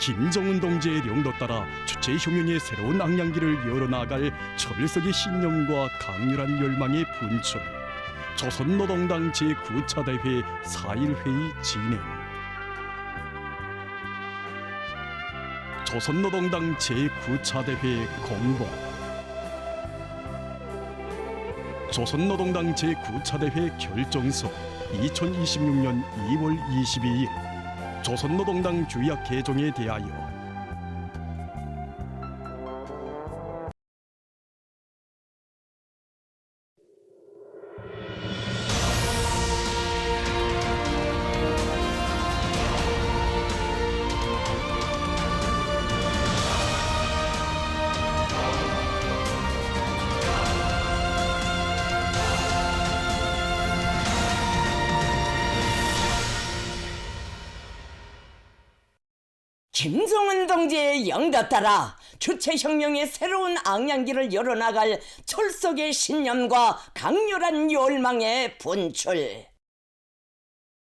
김정은 동지의 명도 따라 주체혁명의 새로운 악량기를 열어나갈 철석의 신념과 강렬한 열망의 분출. 조선노동당 제9차 대회 4.1회의 진행. 조선노동당 제9차 대회 공보. 조선노동당 제9차 대회 결정서 2026년 2월 22일 조선노동당 규약 개정에 대하여 김정은 동지의 영도 따라 주체혁명의 새로운 악량기를 열어나갈 철석의 신념과 강렬한 열망의 분출.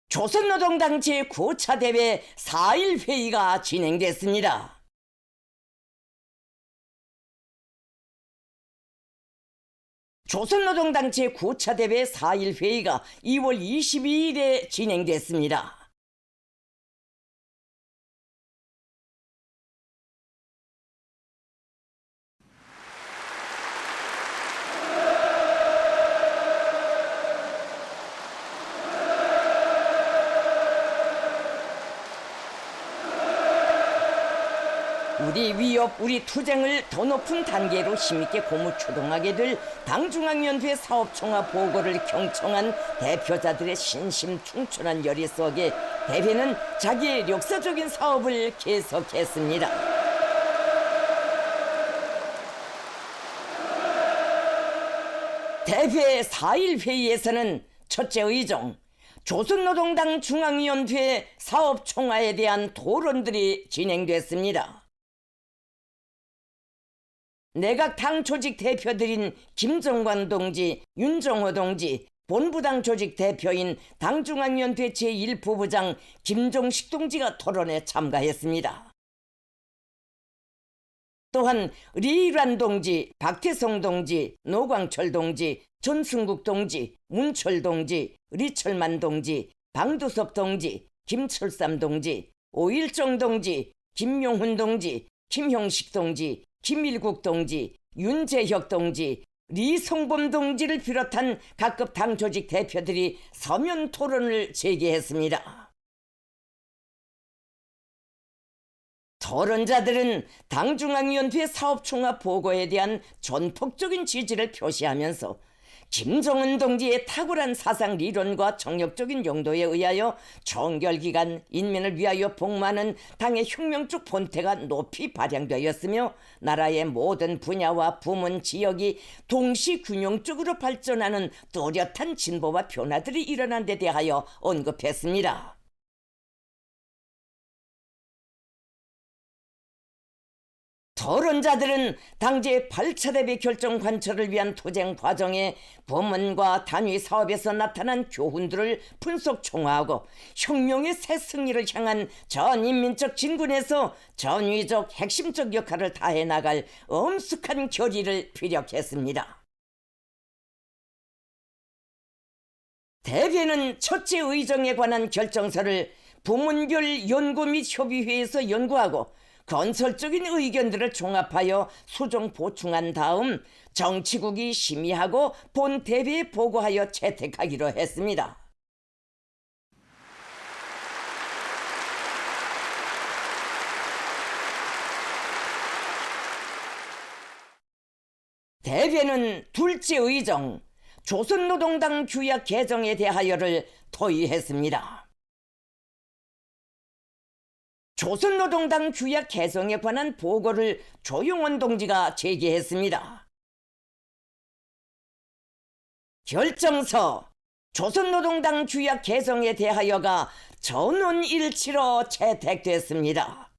조선노동당 제9차 대회 4.1회의가 진행됐습니다. 조선노동당 제9차 대회 4.1회의가 2월 22일에 진행됐습니다. 우리 위협, 우리 투쟁을 더 높은 단계로 힘있게 고무추동하게 될 당중앙위원회 사업총화 보고를 경청한 대표자들의 신심충천한 열의 속에 대회는 자기의 역사적인 사업을 계속했습니다. 대회 4.1회의에서는 첫째 의정, 조선노동당 중앙위원회 사업총화에 대한 토론들이 진행됐습니다. 내각 당 조직 대표들인 김정관 동지, 윤정호 동지, 본부당 조직 대표인 당중앙위원회 제1부부장 김종식 동지가 토론에 참가했습니다. 또한 리일환 동지, 박태성 동지, 노광철 동지, 전승국 동지, 문철 동지, 리철만 동지, 방두섭 동지, 김철삼 동지, 오일정 동지, 김용훈 동지, 김형식 동지, 김일국 동지, 윤재혁 동지, 리성범 동지를 비롯한 각급 당 조직 대표들이 서면 토론을 제기했습니다. 토론자들은 당중앙위원회 사업총화 보고에 대한 전폭적인 지지를 표시하면서 김정은 동지의 탁월한 사상 리론과 정력적인 용도에 의하여 종결기간 인민을 위하여 복무하는 당의 혁명적 본태가 높이 발扬되었으며 나라의 모든 분야와 부문 지역이 동시균형적으로 발전하는 뚜렷한 진보와 변화들이 일어난 데 대하여 언급했습니다. 토론자들은 당제 8차 대회 결정 관철을 위한 투쟁 과정에 부문과 단위 사업에서 나타난 교훈들을 분석 총화하고 혁명의 새 승리를 향한 전인민적 진군에서 전위적 핵심적 역할을 다해 나갈 엄숙한 결의를 피력했습니다. 대회는 첫째 의정에 관한 결정서를 부문별 연구 및 협의회에서 연구하고 건설적인 의견들을 종합하여 수정 보충한 다음 정치국이 심의하고 본 대회에 보고하여 채택하기로 했습니다. 대회는 둘째 의정, 조선노동당 규약 개정에 대하여를 토의했습니다. 조선노동당 규약 개정에 관한 보고를 조용원 동지가 제기했습니다. 결정서 조선노동당 규약 개정에 대하여가 전원일치로 채택됐습니다.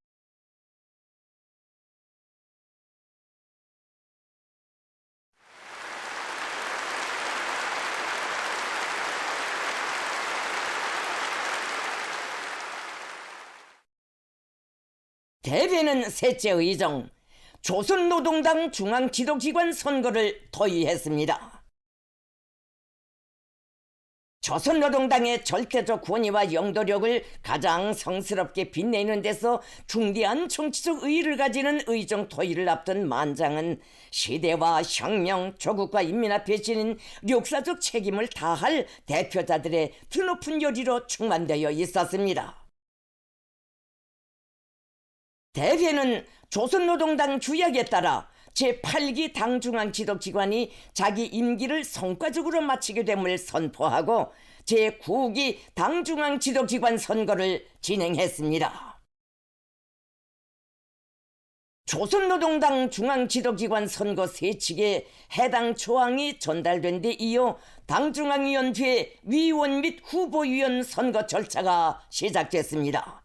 대회는 셋째 의정 조선노동당 중앙지도기관 선거를 도의했습니다. 조선노동당의 절대적 권위와 영도력을 가장 성스럽게 빛내는 데서 중대한 정치적 의의를 가지는 의정 토의를 앞둔 만장은 시대와 혁명, 조국과 인민 앞에 지닌 역사적 책임을 다할 대표자들의 드높은 열의로 충만되어 있었습니다. 대회는 조선노동당 규약에 따라 제8기 당중앙지도기관이 자기 임기를 성과적으로 마치게 됨을 선포하고 제9기 당중앙지도기관 선거를 진행했습니다. 조선노동당 중앙지도기관 선거 세칙에 해당 조항이 전달된 데 이어 당중앙위원회 위원 및 후보위원 선거 절차가 시작됐습니다.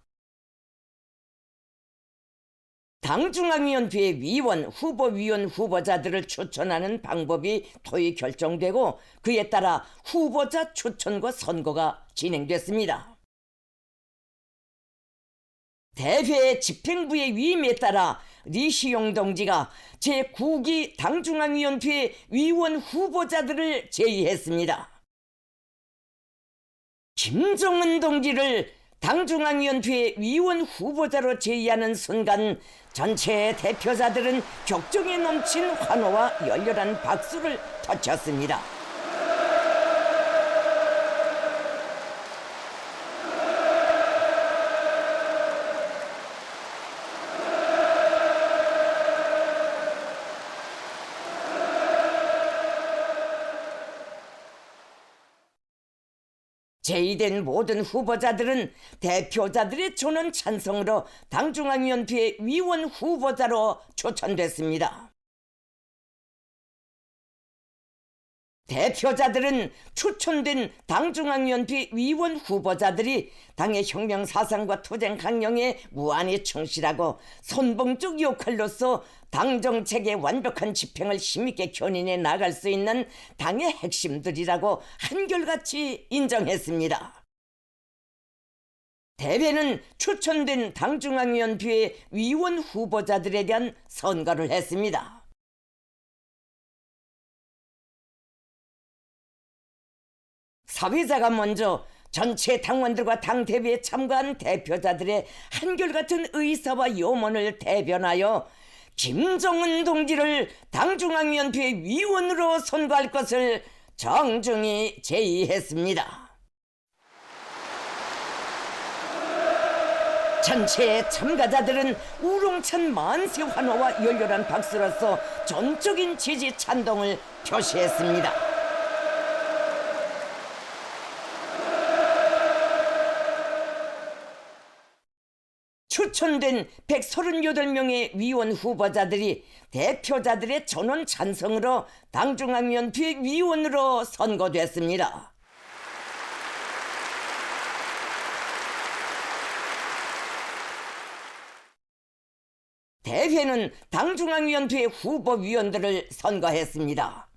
당중앙위원회 위원, 후보위원 후보자들을 추천하는 방법이 토의 결정되고 그에 따라 후보자 추천과 선거가 진행됐습니다. 대회 집행부의 위임에 따라 리시용 동지가 제9기 당중앙위원회 위원 후보자들을 제의했습니다. 김정은 동지를 당중앙위원회 위원 후보자로 제의하는 순간 전체 대표자들은 격정에 넘친 환호와 열렬한 박수를 터쳤습니다. 제의된 모든 후보자들은 대표자들의 전원 찬성으로 당중앙위원회 위원 후보자로 초청됐습니다. 대표자들은 추천된 당중앙위원회 위원 후보자들이 당의 혁명 사상과 투쟁 강령에 무한히 충실하고 선봉적 역할로서 당 정책의 완벽한 집행을 힘있게 견인해 나갈 수 있는 당의 핵심들이라고 한결같이 인정했습니다. 대회는 추천된 당중앙위원회 위원 후보자들에 대한 선거를 했습니다. 사회자가 먼저 전체 당원들과 당 대회에 참가한 대표자들의 한결같은 의사와 염원을 대변하여 김정은 동지를 당중앙위원회 위원으로 선거할 것을 정중히 제의했습니다. 전체 참가자들은 우롱찬 만세 환호와 열렬한 박수로서 전적인 지지 찬동을 표시했습니다. 추천된 138명의 위원 후보자들이 대표자들의 전원 찬성으로 당중앙위원회 위원으로 선거됐습니다. 대회는 당중앙위원회 후보위원들을 선거했습니다.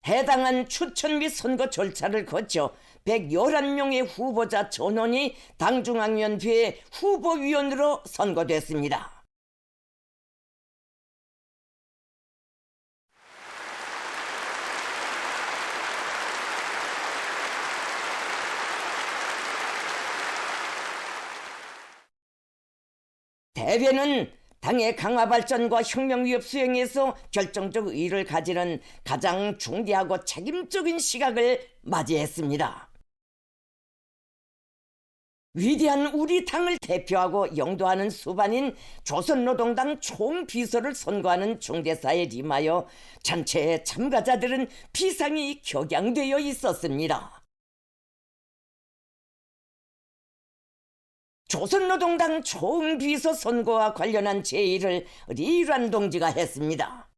해당한 추천 및 선거 절차를 거쳐 111명의 후보자 전원이 당중앙위원회 후보위원으로 선거됐습니다. 대회는 당의 강화 발전과 혁명 위협 수행에서 결정적 의의를 가지는 가장 중대하고 책임적인 시각을 맞이했습니다. 위대한 우리 당을 대표하고 영도하는 수반인 조선노동당 총비서를 선거하는 중대사에 임하여 전체 참가자들은 비상이 격양되어 있었습니다. 조선노동당 총비서 선거와 관련한 제의를 리란 동지가 했습니다.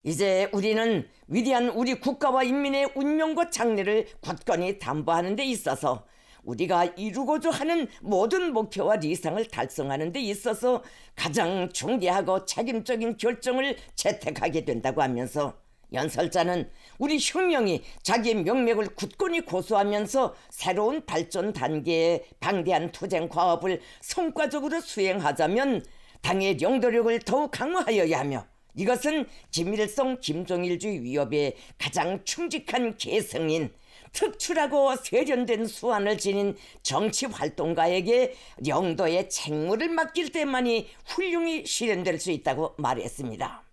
이제 우리는 위대한 우리 국가와 인민의 운명과 장래를 굳건히 담보하는 데 있어서 우리가 이루고자 하는 모든 목표와理想을 달성하는 데 있어서 가장 중대하고 책임적인 결정을 채택하게 된다고 하면서 연설자는 우리 혁명이 자기의 명맥을 굳건히 고수하면서 새로운 발전 단계의 방대한 투쟁 과업을 성과적으로 수행하자면 당의 영도력을 더욱 강화하여야 하며, 이것은 김일성 김정일주의 위협에 가장 충직한 계승인 특출하고 세련된 수완을 지닌 정치활동가에게 영도의 책무를 맡길 때만이 훌륭히 실현될 수 있다고 말했습니다.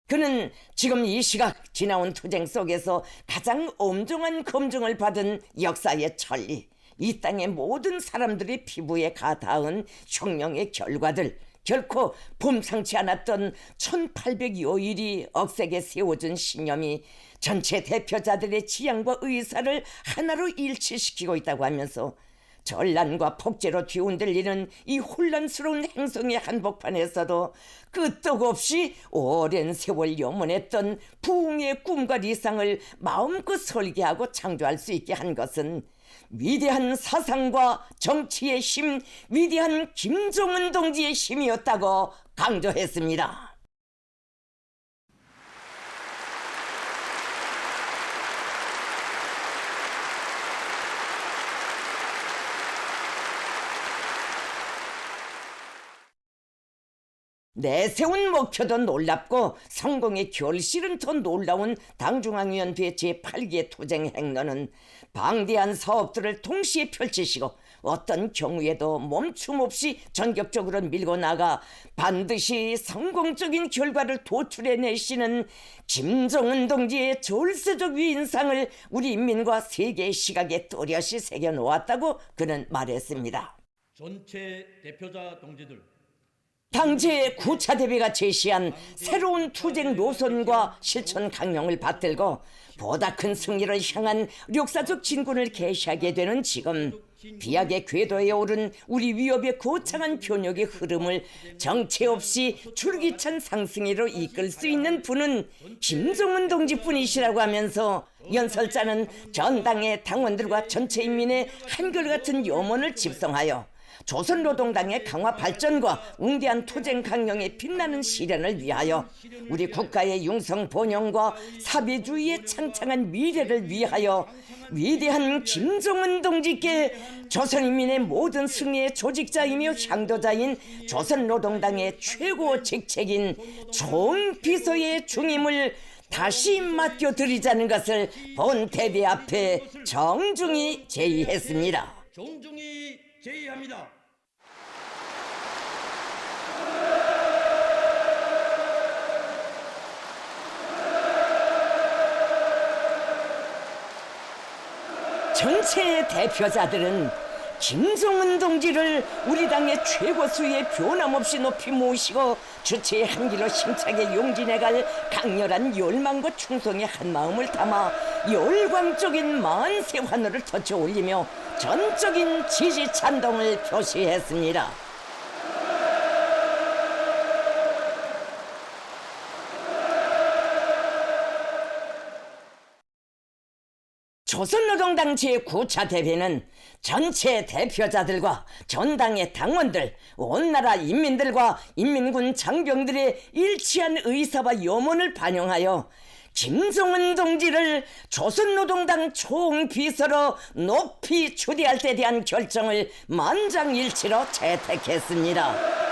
그는 지금 이 시각 지나온 투쟁 속에서 가장 엄중한 검증을 받은 역사의 천리, 이 땅의 모든 사람들의 피부에 가닿은 혁명의 결과들, 결코 범상치 않았던 1800여일이 억세게 세워준 신념이 전체 대표자들의 지향과 의사를 하나로 일치시키고 있다고 하면서 전란과 폭제로 뒤흔들리는 이 혼란스러운 행성의 한복판에서도 끄떡없이 오랜 세월 염원했던 부흥의 꿈과理想을 마음껏 설계하고 창조할 수 있게 한 것은 위대한 사상과 정치의 힘, 위대한 김정은 동지의 힘이었다고 강조했습니다. 내세운 목표도 놀랍고 성공의 결실은 더 놀라운 당중앙위원회 제8기의 투쟁 행로는 방대한 사업들을 동시에 펼치시고 어떤 경우에도 멈춤 없이 전격적으로 밀고 나가 반드시 성공적인 결과를 도출해내시는 김정은 동지의 졸세적 위인상을 우리 인민과 세계의 시각에 또렷이 새겨놓았다고 그는 말했습니다. 전체 대표자 동지들, 당시의 9차 대회가 제시한 새로운 투쟁 노선과 실천 강령을 받들고 보다 큰 승리를 향한 역사적 진군을 개시하게 되는 지금, 비약의 궤도에 오른 우리 위협의 거창한 변혁의 흐름을 정체 없이 줄기찬 상승위로 이끌 수 있는 분은 김정은 동지뿐이시라고 하면서 연설자는 전당의 당원들과 전체 인민의 한결같은 염원을 집성하여 조선노동당의 강화 발전과 웅대한 투쟁 강령의 빛나는 실현을 위하여 우리 국가의 융성 번영과 사회주의의 창창한 미래를 위하여 위대한 김정은 동지께 조선인민의 모든 승리의 조직자이며 향도자인 조선노동당의 최고 직책인 총비서의 중임을 다시 맡겨드리자는 것을 본 대회 앞에 정중히 제의했습니다. 정중히 제의합니다. 전체의 대표자들은 김정은 동지를 우리 당의 최고수위에 변함없이 높이 모시고 주체의 한기로 힘차게 용진해갈 강렬한 열망과 충성의 한마음을 담아 열광적인 만세 환호를 터쳐 올리며 전적인 지지 찬동을 표시했습니다. 조선노동당 제9차 대회는 전체 대표자들과 전당의 당원들, 온 나라 인민들과 인민군 장병들의 일치한 의사와 염원을 반영하여 김정은 동지를 조선노동당 총비서로 높이 추대할 때 대한 결정을 만장일치로 채택했습니다.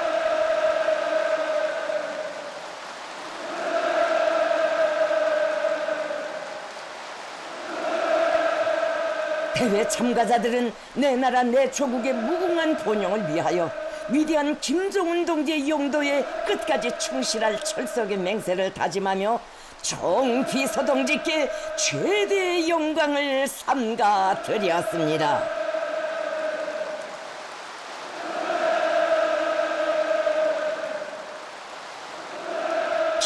대회 참가자들은 내 나라 내 조국의 무궁한 번영을 위하여 위대한 김정은 동지의 용도에 끝까지 충실할 철석의 맹세를 다짐하며 총비서 동지께 최대의 영광을 삼가 드렸습니다.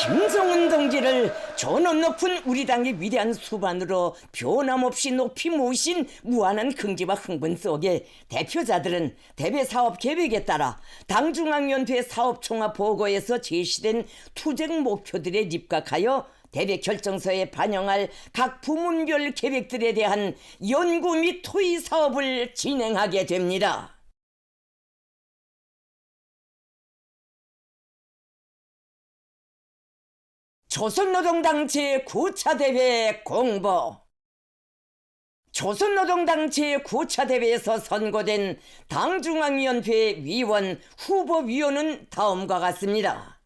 김정은 동지를 전원 높은 우리 당의 위대한 수반으로 변함없이 높이 모신 무한한 긍지와 흥분 속에 대표자들은 대회 사업 계획에 따라 당중앙위원회 사업총화 보고에서 제시된 투쟁 목표들에 입각하여 대회 결정서에 반영할 각 부문별 계획들에 대한 연구 및 토의 사업을 진행하게 됩니다. 조선노동당 제9차 대회 공보. 조선노동당 제9차 대회에서 선고된 당중앙위원회 위원 후보위원은 다음과 같습니다.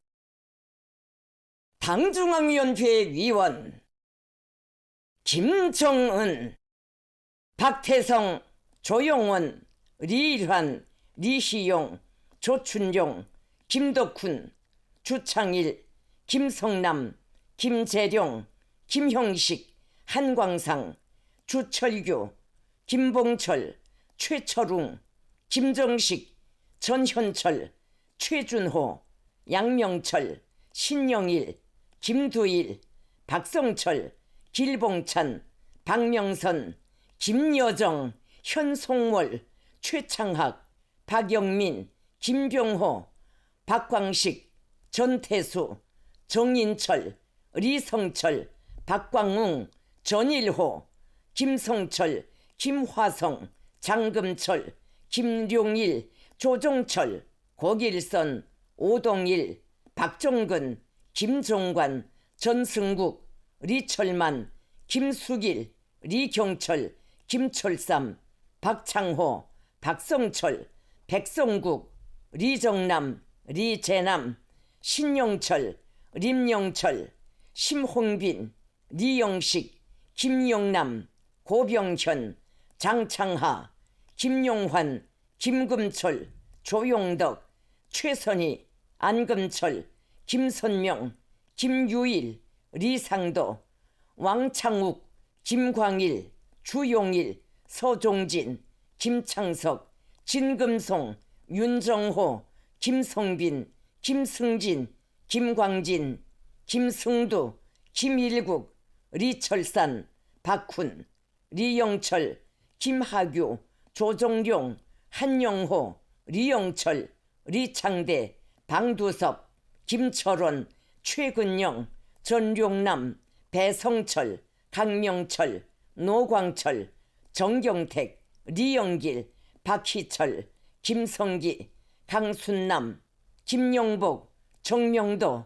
당중앙위원회 위원 김정은, 박태성, 조용원, 리일환, 리시용, 조춘용, 김덕훈, 주창일, 김성남, 김재룡, 김형식, 한광상, 주철규, 김봉철, 최철웅, 김정식, 전현철, 최준호, 양명철, 신영일, 김두일, 박성철, 길봉찬, 박명선, 김여정, 현송월, 최창학, 박영민, 김병호, 박광식, 전태수, 정인철, 리성철, 박광웅, 전일호, 김성철, 김화성, 장금철, 김룡일, 조종철, 고길선, 오동일, 박종근, 김종관, 전승국, 리철만, 김수길, 리경철, 김철삼, 박창호, 박성철, 백성국, 리정남, 리재남, 신영철, 림영철, 심홍빈, 리영식, 김영남, 고병현, 장창하, 김용환, 김금철, 조용덕, 최선희, 안금철, 김선명, 김유일, 리상도, 왕창욱, 김광일, 주용일, 서종진, 김창석, 진금송, 윤정호, 김성빈, 김승진, 김광진, 김승두, 김일국, 리철산, 박훈, 리영철, 김하규, 조정룡, 한영호, 리영철, 리창대, 방두섭, 김철원, 최근영, 전룡남, 배성철, 강명철, 노광철, 정경택, 리영길, 박희철, 김성기, 강순남, 김용복, 정명도,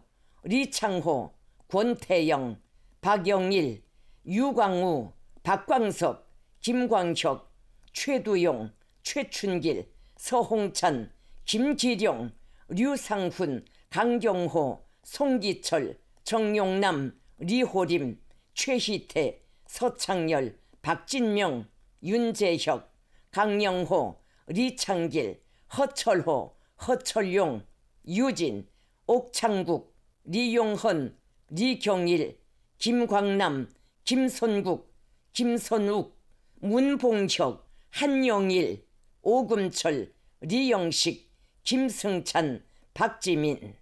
리창호, 권태영, 박영일, 유광우, 박광섭, 김광혁, 최두용, 최춘길, 서홍찬, 김기룡, 류상훈, 강경호, 송기철, 정용남, 리호림, 최희태, 서창열, 박진명, 윤재혁, 강영호, 리창길, 허철호, 허철용, 유진, 옥창국, 리용헌, 리경일, 김광남, 김선국, 김선욱, 문봉혁, 한영일, 오금철, 리영식, 김승찬, 박지민.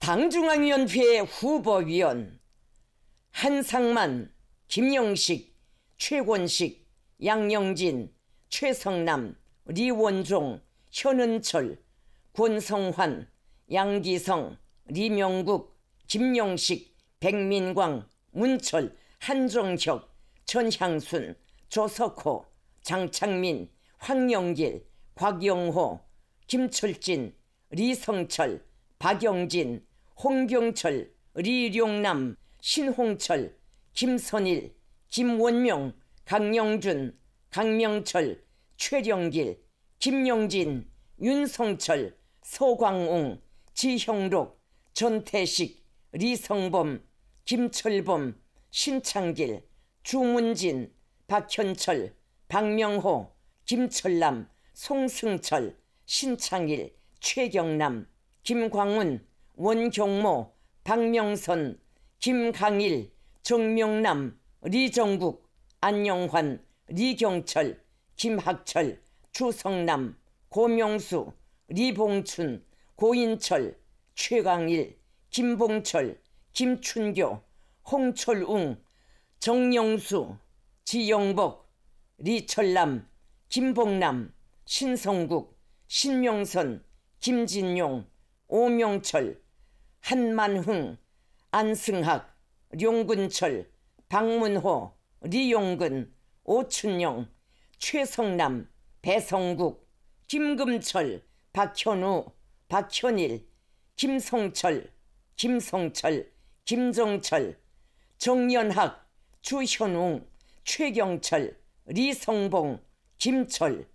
당중앙위원회 후보위원 한상만, 김영식, 최권식, 양영진, 최성남, 리원종, 현은철, 권성환, 양기성, 리명국, 김용식, 백민광, 문철, 한종혁, 전향순, 조석호, 장창민, 황영길, 곽영호, 김철진, 리성철, 박영진, 홍경철, 리룡남, 신홍철, 김선일, 김원명, 강영준, 강명철, 최령길, 김용진, 윤성철, 서광웅, 지형록, 전태식, 리성범, 김철범, 신창길, 주문진, 박현철, 박명호, 김철남, 송승철, 신창일, 최경남, 김광훈, 원경모, 박명선, 김강일, 정명남, 리정국, 안영환, 리경철, 김학철, 주성남, 고명수, 리봉춘, 고인철, 최강일, 김봉철, 김춘교, 홍철웅, 정영수, 지영복, 리철남, 김봉남, 신성국, 신명선, 김진용, 오명철, 한만흥, 안승학, 룡근철, 박문호, 리용근, 오춘영, 최성남, 배성국, 김금철, 박현우, 박현일, 김성철, 김성철, 김종철, 정연학, 주현웅, 최경철, 리성봉, 김철,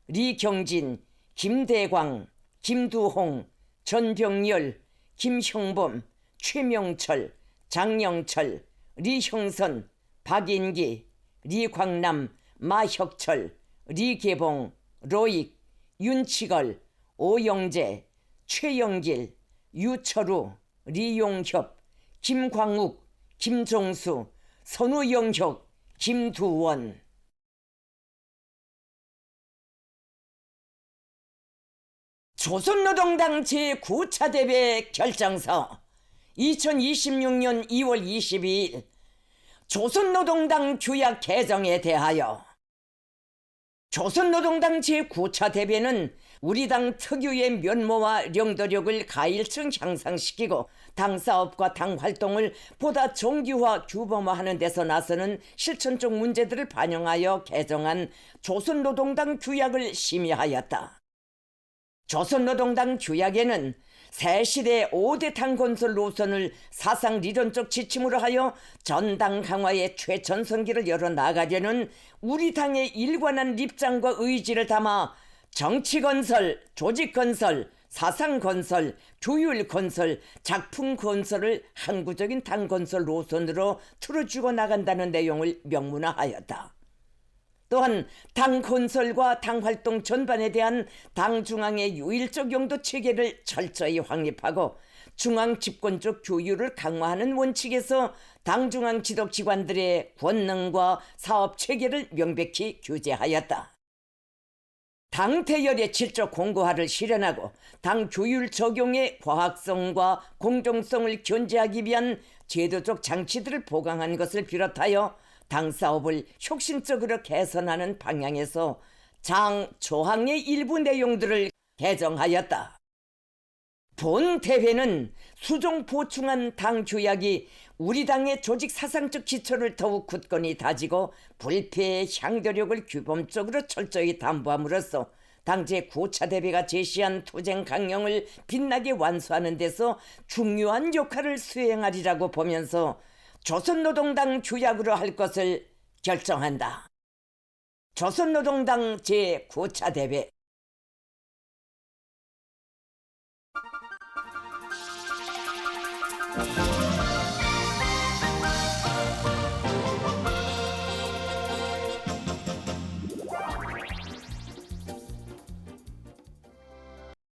리경진, 김대광, 김두홍, 전병열, 김형범, 최명철, 장영철, 리형선, 박인기, 리광남, 마혁철, 리계봉, 로익, 윤치걸, 오영재, 최영길, 유철우, 리용협, 김광욱, 김종수, 선우영혁, 김두원. 조선노동당 제9차 대회 결정서 2026년 2월 22일 조선노동당 규약 개정에 대하여 조선노동당 제9차 대회는 우리 당 특유의 면모와 영도력을 가일층 향상시키고 당 사업과 당 활동을 보다 정규화 규범화하는 데서 나서는 실천적 문제들을 반영하여 개정한 조선노동당 규약을 심의하였다. 조선노동당 규약에는 새시대 5대 당 건설 노선을 사상 리론적 지침으로 하여 전당 강화의 최전성기를 열어나가려는 우리 당의 일관한 입장과 의지를 담아 정치 건설, 조직 건설, 사상 건설, 교율 건설, 작품 건설을 항구적인 당 건설 노선으로 틀어주고 나간다는 내용을 명문화하였다. 또한 당 건설과 당 활동 전반에 대한 당 중앙의 유일적 용도 체계를 철저히 확립하고 중앙 집권적 교율을 강화하는 원칙에서 당 중앙 지도기관들의 권능과 사업 체계를 명백히 규제하였다. 당 대열의 질적 공고화를 실현하고 당 교율 적용의 과학성과 공정성을 견제하기 위한 제도적 장치들을 보강한 것을 비롯하여 당 사업을 혁신적으로 개선하는 방향에서 장 조항의 일부 내용들을 개정하였다. 본 대회는 수정 보충한 당 규약이 우리 당의 조직 사상적 기초를 더욱 굳건히 다지고 불패의 향도력을 규범적으로 철저히 담보함으로써 당 제9차 대회가 제시한 투쟁 강령을 빛나게 완수하는 데서 중요한 역할을 수행하리라고 보면서 조선노동당 규약으로 할 것을 결정한다. 조선노동당 제9차 대회.